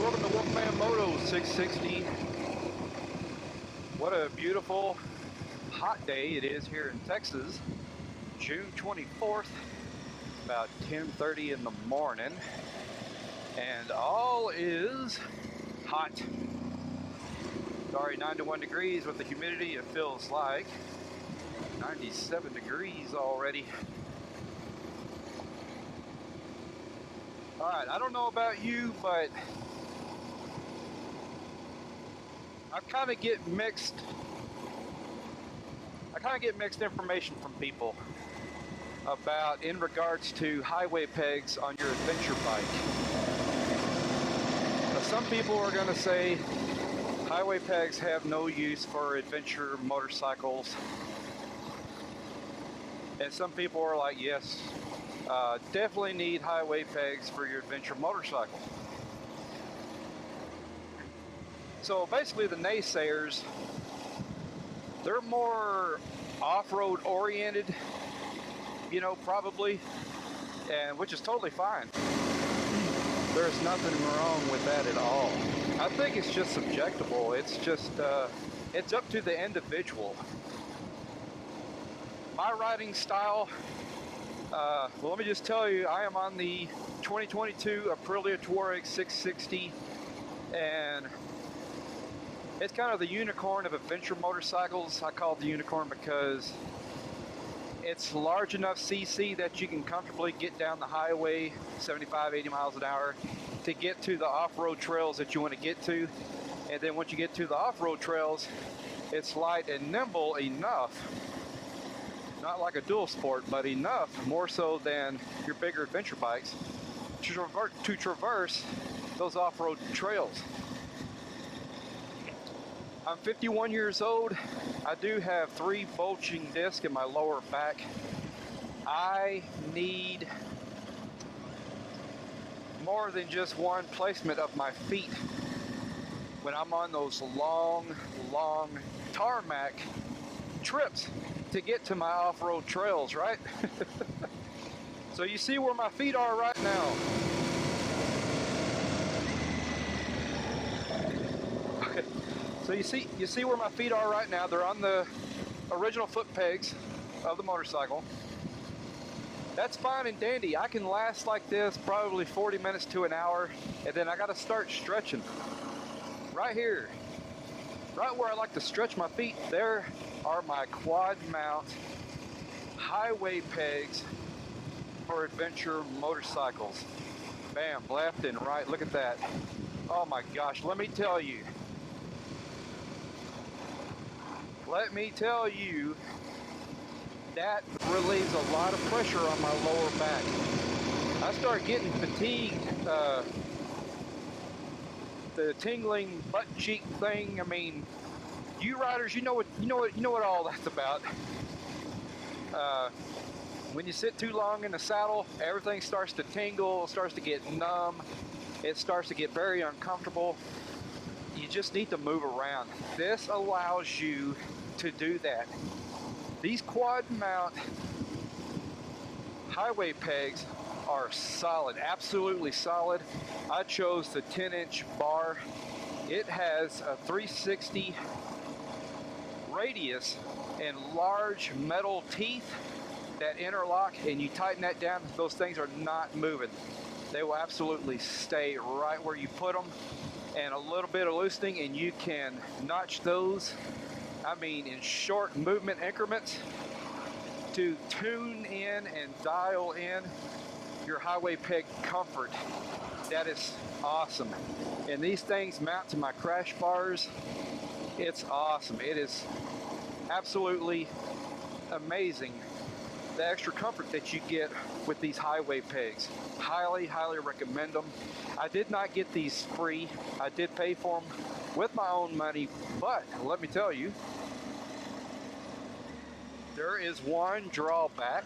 welcome to Wolfman Moto 660. What a beautiful hot day it is here in Texas. June 24th, about 10:30 in the morning, and all is hot. Sorry, 91 degrees with the humidity. It feels like 97 degrees already. All right, I don't know about you, but I kind of get mixed information from people about in regards to highway pegs on your adventure bike. Now, some people are going to say highway pegs have no use for adventure motorcycles, and some people are like, yes, definitely need highway pegs for your adventure motorcycle. So basically the naysayers, they're more off-road oriented, you know, probably, and which is totally fine. There's nothing wrong with that at all. I think it's just subjectable. It's just, it's up to the individual. My riding style, well, let me just tell you, I am on the 2022 Aprilia Tuareg 660, and it's kind of the unicorn of adventure motorcycles. I call it the unicorn because it's large enough CC that you can comfortably get down the highway 75, 80 miles an hour to get to the off-road trails that you want to get to. And then once you get to the off-road trails, it's light and nimble enough, not like a dual sport, but enough, more so than your bigger adventure bikes, to traverse those off-road trails. I'm 51 years old. I do have 3 bulging discs in my lower back. I need more than just one placement of my feet when I'm on those long tarmac trips to get to my off-road trails, right? So you see where my feet are right now. So you see where my feet are right now. They're on the original foot pegs of the motorcycle. That's fine and dandy. I can last like this probably 40 minutes to an hour, and then I got to start stretching. Right here, right where I like to stretch my feet, there are my Quadmount highway pegs for adventure motorcycles. Bam, left and right. Look at that. Oh my gosh, let me tell you, that relieves a lot of pressure on my lower back. I start getting fatigued, the tingling butt cheek thing. I mean, you riders, you know what all that's about. When you sit too long in the saddle, everything starts to tingle, starts to get numb, it starts to get very uncomfortable. You just need to move around. This allows you to do that. These Quadmount highway pegs are solid, absolutely solid. I chose the 10-inch bar. It has a 360 radius and large metal teeth that interlock, and you tighten that down, those things are not moving. They will absolutely stay right where you put them. And a little bit of loosening and you can notch those, I mean, in short movement increments to tune in and dial in your highway peg comfort. That is awesome. And these things mount to my crash bars. It's awesome. It is absolutely amazing, the extra comfort that you get with these highway pegs. Highly recommend them. I did not get these free. I did pay for them with my own money, but let me tell you, there is one drawback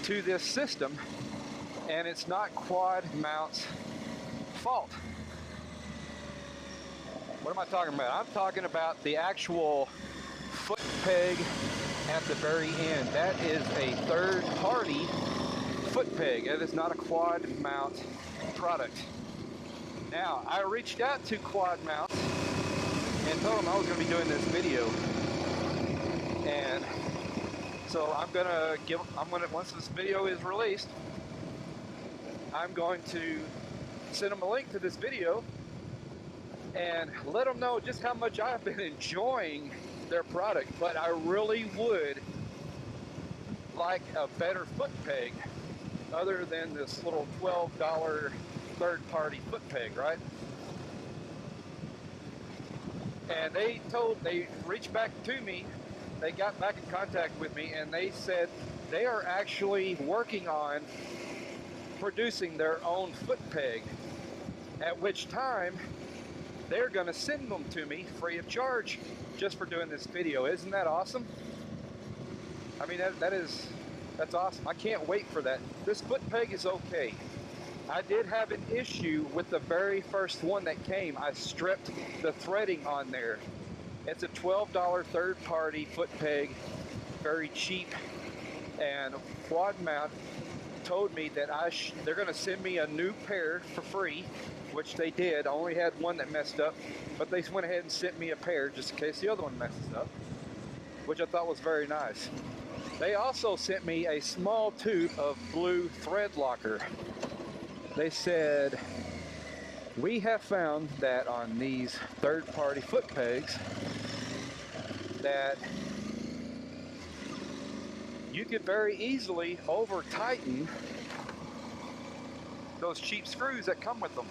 to this system, and it's not Quadmount's fault. What am I talking about? I'm talking about the actual foot peg at the very end. That is a third-party foot peg. It is not a Quadmount product. Now, I reached out to Quadmount and told them I was going to be doing this video. And so once this video is released, I'm going to send them a link to this video and let them know just how much I've been enjoying their product. But I really would like a better foot peg other than this little $12 third-party foot peg, right? And they reached back to me, they got back in contact with me, and they said they are actually working on producing their own foot peg, at which time they're going to send them to me free of charge just for doing this video. Isn't that awesome? I mean, that's awesome. I can't wait for that. This foot peg is okay. I did have an issue with the very first one that came. I stripped the threading on there. It's a $12 third-party foot peg, very cheap, and Quadmount told me that they're going to send me a new pair for free, which they did. I only had one that messed up, but they went ahead and sent me a pair just in case the other one messes up, which I thought was very nice. They also sent me a small tube of blue thread locker. They said, we have found that on these third-party foot pegs that you could very easily over-tighten those cheap screws that come with them.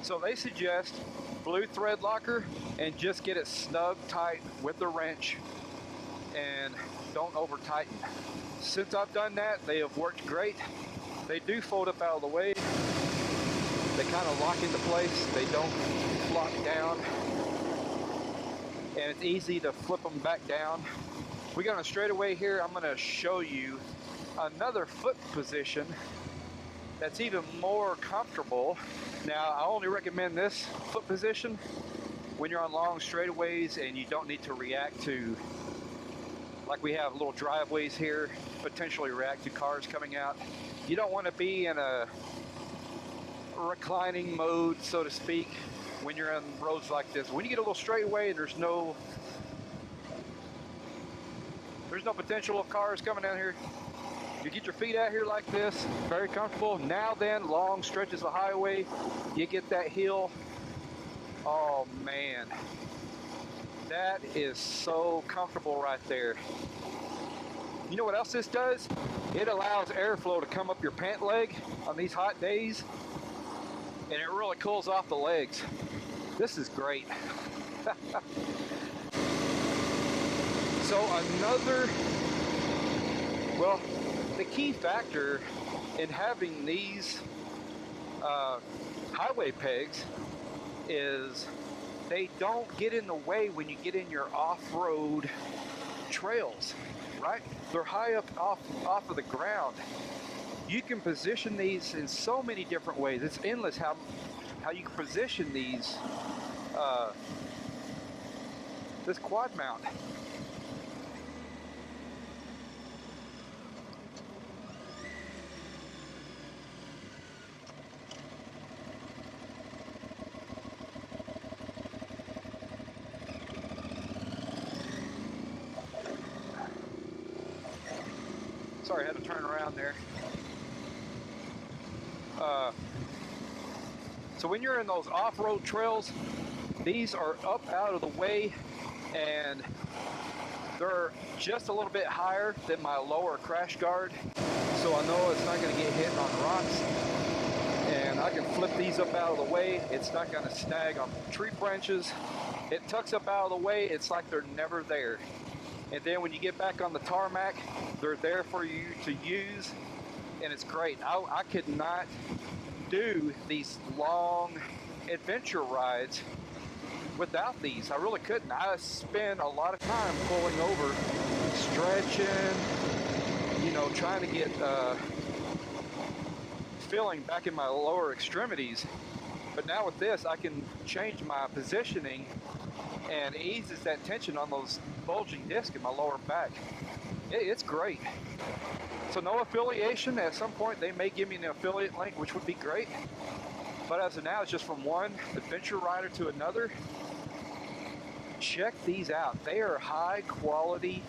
So they suggest blue thread locker and just get it snug tight with the wrench and don't over-tighten. Since I've done that, they have worked great. They do fold up out of the way. They kind of lock into place. They don't flop down. And it's easy to flip them back down. We got on a straightaway here. I'm going to show you another foot position that's even more comfortable. Now, I only recommend this foot position when you're on long straightaways and you don't need to react to, like we have little driveways here, potentially react to cars coming out. You don't want to be in a reclining mode, so to speak, when you're on roads like this. When you get a little straightaway and there's no potential of cars coming down here, you get your feet out here like this, very comfortable. Now then, long stretches of highway, you get that hill. Oh man, that is so comfortable right there. You know what else this does? It allows airflow to come up your pant leg on these hot days, and it really cools off the legs. This is great. So the key factor in having these highway pegs is they don't get in the way when you get in your off-road trails, right? They're high up off of the ground. You can position these in so many different ways. It's endless how you can position these this Quadmount. Sorry, I had to turn around there. So when you're in those off-road trails, these are up out of the way and they're just a little bit higher than my lower crash guard. So I know it's not going to get hit on the rocks. And I can flip these up out of the way. It's not going to snag on tree branches. It tucks up out of the way. It's like they're never there. And then when you get back on the tarmac, they're there for you to use, and it's great. I could not do these long adventure rides without these. I really couldn't. I spend a lot of time pulling over, stretching, trying to get feeling back in my lower extremities. But now with this, I can change my positioning and eases that tension on those bulging discs in my lower back. It's great. So no affiliation. At some point they may give me an affiliate link, which would be great. But as of now, it's just from one adventure rider to another. Check these out. They are high quality.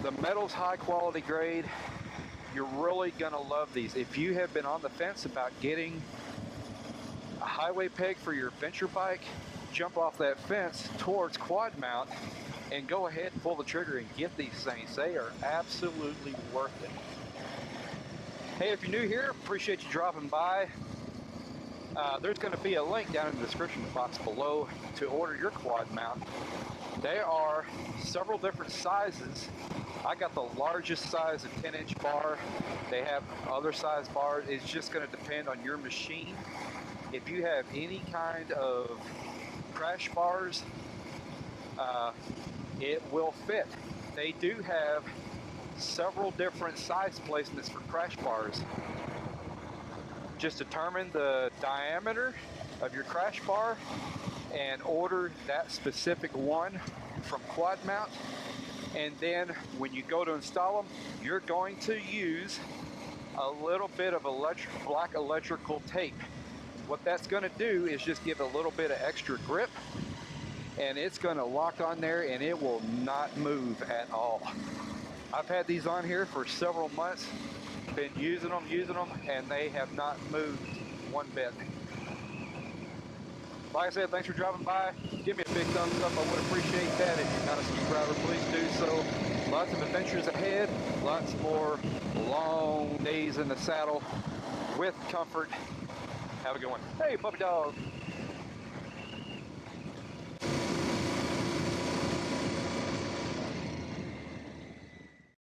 The metal's high quality grade. You're really gonna love these. If you have been on the fence about getting a highway peg for your adventure bike, jump off that fence towards Quadmount and go ahead and pull the trigger and get these things. They are absolutely worth it. Hey, if you're new here, appreciate you dropping by. There's going to be a link down in the description box below to order your Quadmount. There are several different sizes. I got the largest size, a 10-inch bar. They have other size bars. It's just going to depend on your machine. If you have any kind of crash bars, it will fit. They do have several different size placements for crash bars. Just determine the diameter of your crash bar and order that specific one from Quadmount. And then when you go to install them, you're going to use a little bit of black electrical tape. What that's going to do is just give a little bit of extra grip, and it's going to lock on there and it will not move at all. I've had these on here for several months, been using them, and they have not moved one bit. Like I said, thanks for dropping by. Give me a big thumbs up. I would appreciate that. If you're not a subscriber, please do so. Lots of adventures ahead. Lots more long days in the saddle with comfort. Have a good one. Hey, puppy dog.